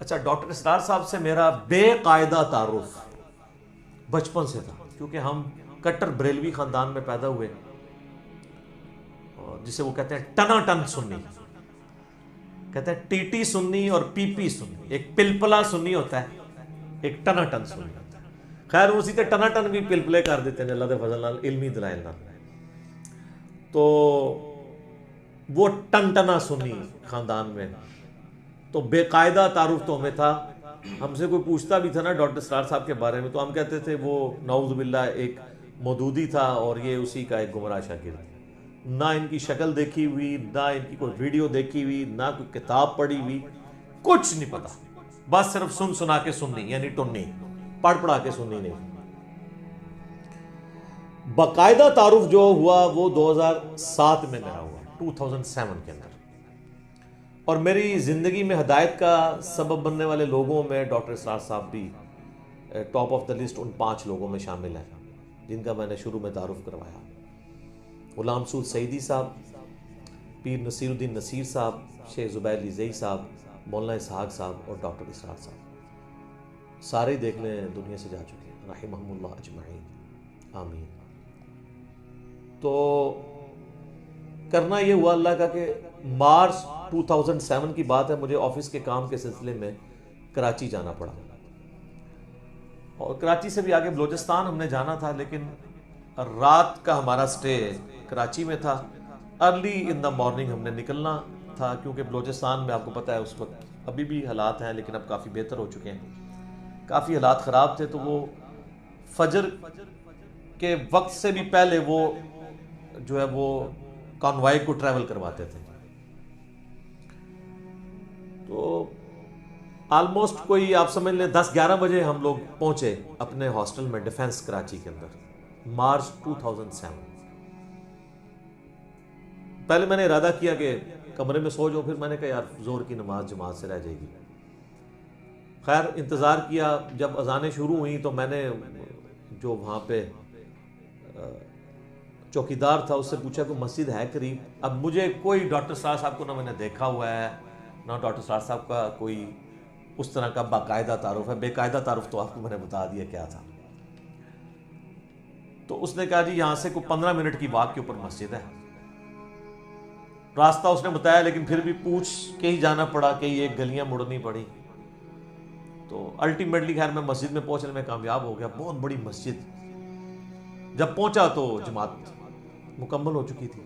اچھا، ڈاکٹر اسرار صاحب سے میرا بے قاعدہ تعارف بچپن سے تھا، کیونکہ ہم کٹر بریلوی خاندان میں پیدا ہوئے، اور جسے وہ کہتے ہیں ٹنا ٹن سنی، کہتے ہیں ٹی ٹی سنی اور پی پی سنی، ایک پلپلا سنی ہوتا ہے، ایک ٹنا ٹن سنی ہوتا ہے۔ خیر اسی تے ٹنا ٹن بھی پلپلے کر دیتے ہیں اللہ دے فضل نال، علمی دلائل نال۔ تو وہ ٹن ٹنا سنی خاندان میں، تو بے قاعدہ تعارف تو ہمیں تھا۔ ہم سے کوئی پوچھتا بھی تھا نا ڈاکٹر اسرار صاحب کے بارے میں، تو ہم کہتے تھے وہ نعوذ باللہ ایک مودودی تھا اور یہ اسی کا ایک گمراہ شاگرد۔ نہ ان کی شکل دیکھی ہوئی، نہ ان کی کوئی ویڈیو دیکھی ہوئی، نہ کوئی کتاب پڑھی ہوئی، کچھ نہیں پتا، بس صرف سن سنا کے سننی، یعنی ٹننی، پڑھ پڑھا کے سننی نہیں۔ باقاعدہ تعارف جو ہوا وہ 2007 میں میرا ہوا، 2007 کے اندر، اور میری زندگی میں ہدایت کا سبب بننے والے لوگوں میں ڈاکٹر اسرار صاحب بھی ٹاپ آف دا لسٹ ان 5 لوگوں میں شامل ہیں جن کا میں نے شروع میں تعارف کروایا۔ غلام سود سعیدی صاحب، پیر نصیر الدین نصیر صاحب، شیخ زبیر لیزئی صاحب، مولانا اسحاق صاحب اور ڈاکٹر اسرار صاحب، سارے دیکھ لیں دنیا سے جا چکے ہیں، رحمہم اللہ اجمعین، آمین۔ تو کرنا یہ ہوا اللہ کا کہ مارچ 2007 کی بات ہے، مجھے آفس کے کام کے سلسلے میں کراچی جانا پڑا، اور کراچی سے بھی آگے بلوچستان ہم نے جانا تھا، لیکن رات کا ہمارا سٹے کراچی میں تھا۔ ارلی ان دا مارننگ ہم نے نکلنا تھا، کیونکہ بلوچستان میں آپ کو پتہ ہے اس وقت ابھی بھی حالات ہیں لیکن اب کافی بہتر ہو چکے ہیں، کافی حالات خراب تھے، تو وہ فجر کے وقت سے بھی پہلے وہ جو ہے وہ کانوائے کو ٹریول کرواتے تھے۔ تو آلموسٹ کوئی آپ سمجھ لیں 10-11 بجے ہم لوگ پہنچے اپنے ہاسٹل میں ڈیفنس کراچی کے اندر، مارچ 2007۔ پہلے میں نے ارادہ کیا کہ کمرے میں سو جاؤں، پھر میں نے کہا یار ظہر کی نماز جماعت سے رہ جائے گی۔ خیر انتظار کیا، جب اذانیں شروع ہوئیں تو میں نے جو وہاں پہ چوکیدار تھا اس سے پوچھا کہ مسجد ہے قریب۔ اب مجھے کوئی ڈاکٹر اسرار صاحب کو نہ میں نے دیکھا ہوا ہے، نہ ڈاکٹر اسرار صاحب کا کوئی اس طرح کا باقاعدہ تعارف ہے۔ بے قاعدہ تعارف تو آپ کو میں نے بتا دیا کیا تھا۔ تو اس نے کہا جی یہاں سے کوئی 15 منٹ کی واک کے اوپر مسجد ہے۔ راستہ اس نے بتایا لیکن پھر بھی پوچھ کے ہی جانا پڑا، کئی ایک گلیاں مڑنی پڑی۔ تو الٹیمیٹلی خیر میں مسجد میں پہنچنے میں کامیاب ہو گیا، بہت بڑی مسجد۔ جب پہنچا تو جماعت مکمل ہو چکی تھی۔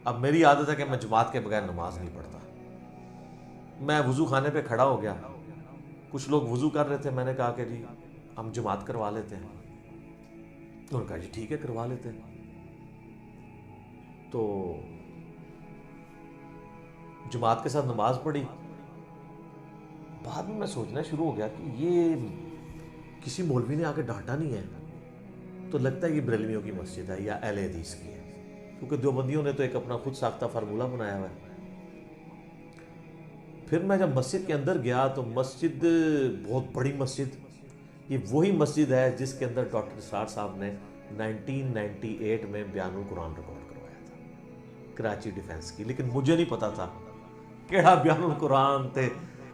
اب میری عادت ہے کہ میں جماعت کے بغیر نماز نہیں پڑھتا۔ میں وضو خانے پہ کھڑا ہو گیا، کچھ لوگ وضو کر رہے تھے، میں نے کہا کہ جی ہم جماعت کروا لیتے ہیں۔ انہوں نے کہا جی ٹھیک ہے کروا لیتے ہیں۔ تو جماعت کے ساتھ نماز پڑھی۔ بعد میں سوچنا شروع ہو گیا کہ یہ کسی مولوی نے آ کے ڈانٹا نہیں ہے، تو لگتا ہے یہ بریلویوں کی مسجد ہے یا اہل حدیث کی ہے، کیونکہ دیوبندیوں نے تو ایک اپنا خود ساختہ فارمولہ بنایا ہوا ہے۔ پھر میں جب مسجد کے اندر گیا تو مسجد بہت بڑی مسجد، یہ وہی مسجد ہے جس کے اندر ڈاکٹر اسرار صاحب نے 1998 میں بیان القرآن ریکارڈ کروایا تھا کراچی ڈیفنس کی، لیکن مجھے نہیں پتا تھا کیڑا بیان القرآن تھے،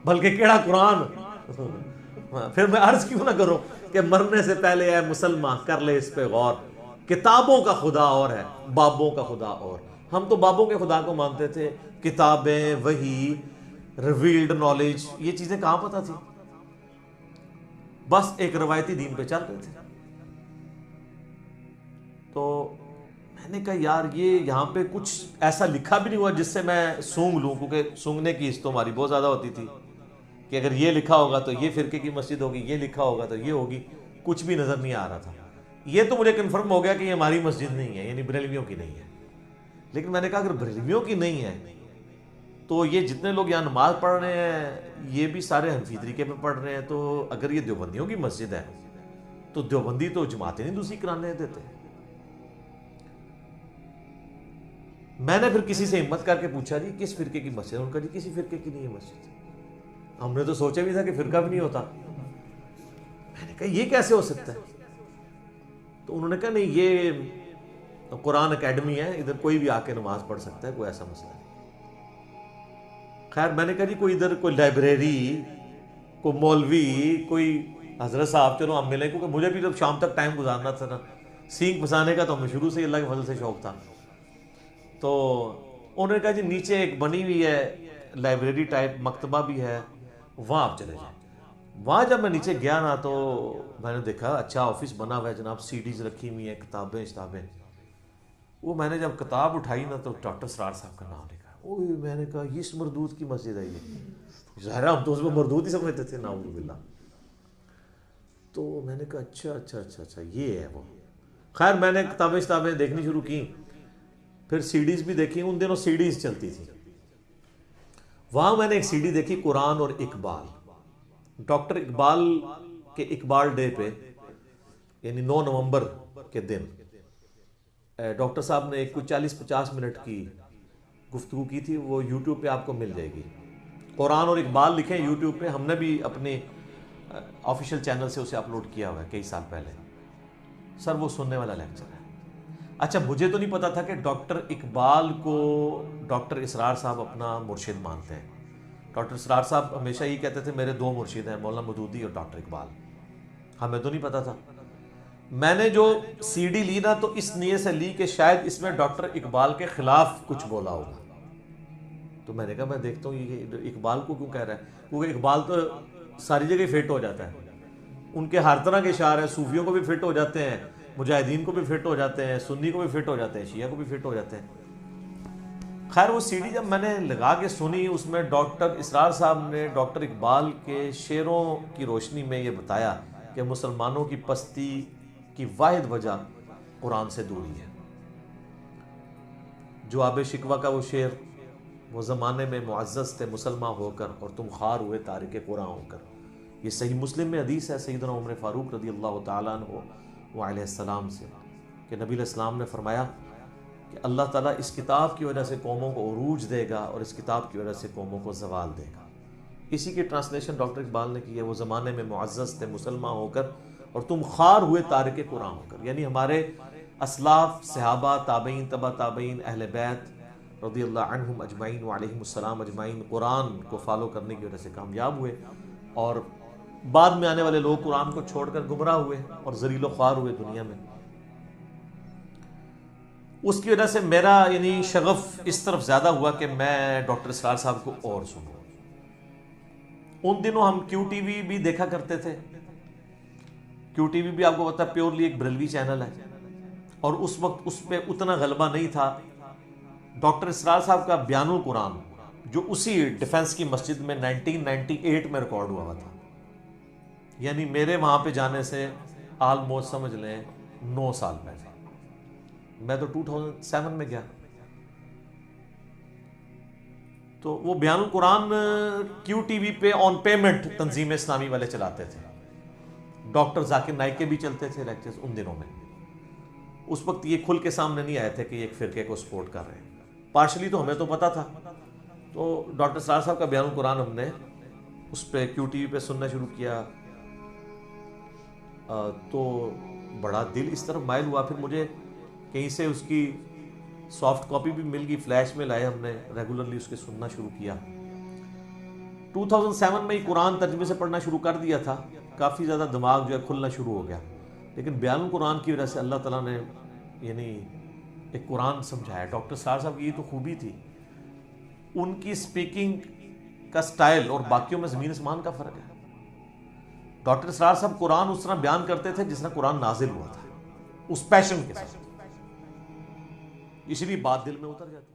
بلکہ کیڑا قرآن۔ پھر میں عرض کیوں نہ کروں کہ مرنے سے پہلے اے مسلمان کر لے اس پہ غور، کتابوں کا خدا اور ہے، بابوں کا خدا اور۔ ہم تو بابوں کے خدا کو مانتے تھے، کتابیں، وحی، ریویلڈ نالج، یہ چیزیں کہاں پتہ تھی، بس ایک روایتی دین پہ چل رہے تھے۔ تو میں نے کہا یار یہ یہاں پہ کچھ ایسا لکھا بھی نہیں ہوا جس سے میں سونگ لوں، کیونکہ سونگنے کی حص تو ہماری بہت زیادہ ہوتی تھی کہ اگر یہ لکھا ہوگا تو یہ فرقے کی مسجد ہوگی، یہ لکھا ہوگا تو یہ ہوگی، کچھ بھی نظر نہیں آ رہا تھا۔ یہ تو مجھے کنفرم ہو گیا کہ یہ ہماری مسجد نہیں ہے، یعنی بریلویوں کی نہیں ہے۔ لیکن میں نے کہا اگر بریلویوں کی نہیں ہے تو یہ جتنے لوگ یہاں نماز پڑھ رہے ہیں یہ بھی سارے حنفی طریقے پہ پڑھ رہے ہیں، تو اگر یہ دیوبندیوں کی مسجد ہے تو دیوبندی تو جماعتیں نہیں دوسری کرانے دیتے۔ میں نے پھر کسی سے ہمت کر کے پوچھا جی کس فرقے کی مسجد ہے؟ انہوں نے کہا جی کسی فرقے کی نہیں ہے مسجد۔ ہم نے تو سوچا بھی تھا کہ فرقہ بھی نہیں ہوتا۔ میں نے کہا یہ کیسے ہو سکتا ہے؟ تو انہوں نے کہا نہیں یہ قرآن اکیڈمی ہے، ادھر کوئی بھی آ کے نماز پڑھ سکتا ہے، کوئی ایسا مسئلہ نہیں۔ خیر میں نے کہا جی کوئی ادھر کوئی لائبریری کوئی مولوی، کوئی حضرت صاحب چلو ہم ملیں، کیونکہ مجھے بھی جب شام تک ٹائم گزارنا تھا نا، سینگ پھنسانے کا تو ہمیں شروع سے ہی اللہ کے فضل سے شوق تھا. تو انہوں نے کہا جی نیچے ایک بنی ہوئی ہے لائبریری ٹائپ، مکتبہ بھی ہے، وہاں آپ چلے جائیں. وہاں جب میں نیچے گیا نا تو میں نے دیکھا اچھا آفس بنا ہوا ہے جناب، سی ڈیز رکھی ہوئی ہیں، کتابیں. وہ میں نے جب کتاب اٹھائی نا تو ڈاکٹر اسرار صاحب کا نام لکھا. اوہ میں نے کہا یہ اس مردود کی مسجد ہے، یہ ظاہر ہم تو اس میں مردود ہی سمجھتے تھے، نعوذ باللہ. تو میں نے کہا اچھا یہ ہے وہ. خیر میں نے کتابیں دیکھنی شروع کی، پھر سی ڈیز بھی دیکھی. ان دنوں سی ڈیز چلتی تھی. وہاں میں نے ایک سی ڈی دیکھی، قرآن اور اقبال. ڈاکٹر اقبال کے اقبال ڈے پہ، یعنی 9 نومبر کے دن ڈاکٹر صاحب نے ایک کوئی 40-50 منٹ کی گفتگو کی تھی. وہ یوٹیوب پہ آپ کو مل جائے گی. قرآن اور اقبال لکھیں یوٹیوب پہ. ہم نے بھی اپنے آفیشیل چینل سے اسے اپلوڈ کیا ہوا ہے کئی سال پہلے. سر وہ سننے والا لیکچر ہے. اچھا مجھے تو نہیں پتا تھا کہ ڈاکٹر اقبال کو ڈاکٹر اسرار صاحب اپنا مرشد مانتے ہیں. ڈاکٹر اسرار صاحب ہمیشہ یہ کہتے تھے میرے 2 مرشد ہیں، مولانا مودودی اور ڈاکٹر اقبال. ہمیں تو نہیں پتا تھا. میں نے جو سی ڈی لی نا تو اس نیت سے لی کہ شاید اس میں ڈاکٹر اقبال کے خلاف کچھ بولا ہوگا. تو میں نے کہا میں دیکھتا ہوں یہ اقبال کو کیوں کہہ رہا ہے، کیونکہ اقبال تو ساری جگہ فٹ ہو جاتا ہے. ان کے ہر طرح کے اشعار ہیں، صوفیوں کو بھی فٹ ہو جاتے ہیں، مجاہدین کو بھی فٹ ہو جاتے ہیں، سنی کو بھی فٹ ہو جاتے ہیں، شیعہ کو بھی فٹ ہو جاتے ہیں. خیر وہ سی ڈی جب میں نے لگا کے سنی، اس میں ڈاکٹر اسرار صاحب نے ڈاکٹر اقبال کے شعروں کی روشنی میں یہ بتایا کہ مسلمانوں کی پستی کی واحد وجہ قرآن سے دوری ہے. جو آب شکوہ کا وہ شعر، وہ زمانے میں معزز تھے مسلمان ہو کر اور تم خوار ہوئے تارک قرآن ہو کر. یہ صحیح مسلم میں حدیث ہے سیدنا عمر فاروق رضی اللہ تعالیٰ عنہ علیہ السلام سے کہ نبی علیہ السلام نے فرمایا کہ اللہ تعالیٰ اس کتاب کی وجہ سے قوموں کو عروج دے گا اور اس کتاب کی وجہ سے قوموں کو زوال دے گا. اسی کی ٹرانسلیشن ڈاکٹر اقبال نے کی ہے، وہ زمانے میں معزز تھے مسلمان ہو کر اور تم خوار ہوئے تارک قرآن ہو کر. یعنی ہمارے اسلاف، صحابہ، تابعین، تبع تابعین، اہل بیت رضی اللہ عنہم اجمعین وعلیہم السلام اجمعین قرآن کو فالو کرنے کی وجہ سے کامیاب ہوئے، اور بعد میں آنے والے لوگ قرآن کو چھوڑ کر گمراہ ہوئے اور ذلیل و خوار ہوئے دنیا میں. اس کی وجہ سے میرا یعنی شغف اس طرف زیادہ ہوا کہ میں ڈاکٹر اسرار صاحب کو اور سنوں. ان دنوں ہم کیو ٹی وی بھی دیکھا کرتے تھے. کیو ٹی وی بھی آپ کو پتا پیورلی ایک بریلوی چینل ہے، اور اس وقت اس پہ اتنا غلبہ نہیں تھا. ڈاکٹر اسرار صاحب کا بیان القرآن جو اسی ڈیفنس کی مسجد میں 1998 میں ریکارڈ ہوا تھا، یعنی میرے وہاں پہ جانے سے آلموسٹ سمجھ لیں 9 سال پہلے. میں تو 2007 میں گیا. تو وہ بیان القرآن کیو ٹی وی پہ آن پیمنٹ تنظیم اسلامی والے چلاتے تھے. ڈاکٹر ذاکر نائک کے بھی چلتے تھے لیکچرز ان دنوں میں. اس وقت یہ کھل کے سامنے نہیں آئے تھے کہ یہ ایک فرقے کو سپورٹ کر رہے ہیں. پارشلی تو ہمیں تو پتا تھا. تو ڈاکٹر اسرار صاحب کا بیان القرآن ہم نے اس پہ کیو ٹی وی پہ سننا شروع کیا تو بڑا دل اس طرف مائل ہوا. پھر مجھے کہیں سے اس کی سافٹ کاپی بھی مل گئی، فلیش میں لائے، ہم نے ریگولرلی اس کے سننا شروع کیا. 2007 میں ہی قرآن ترجمے سے پڑھنا شروع کر دیا تھا. کافی زیادہ دماغ جو ہے کھلنا شروع ہو گیا. لیکن بیان القرآن کی وجہ سے اللہ تعالیٰ نے یعنی ایک قرآن سمجھایا. ڈاکٹر اسرار صاحب کی یہ تو خوبی تھی، ان کی سپیکنگ کا سٹائل اور باقیوں میں زمین آسمان کا فرق ہے. ڈاکٹر اسرار صاحب قرآن اس طرح بیان کرتے تھے جس طرح قرآن نازل ہوا تھا، اس پیشن کے ساتھ. اس لیے بات دل میں اتر جاتی.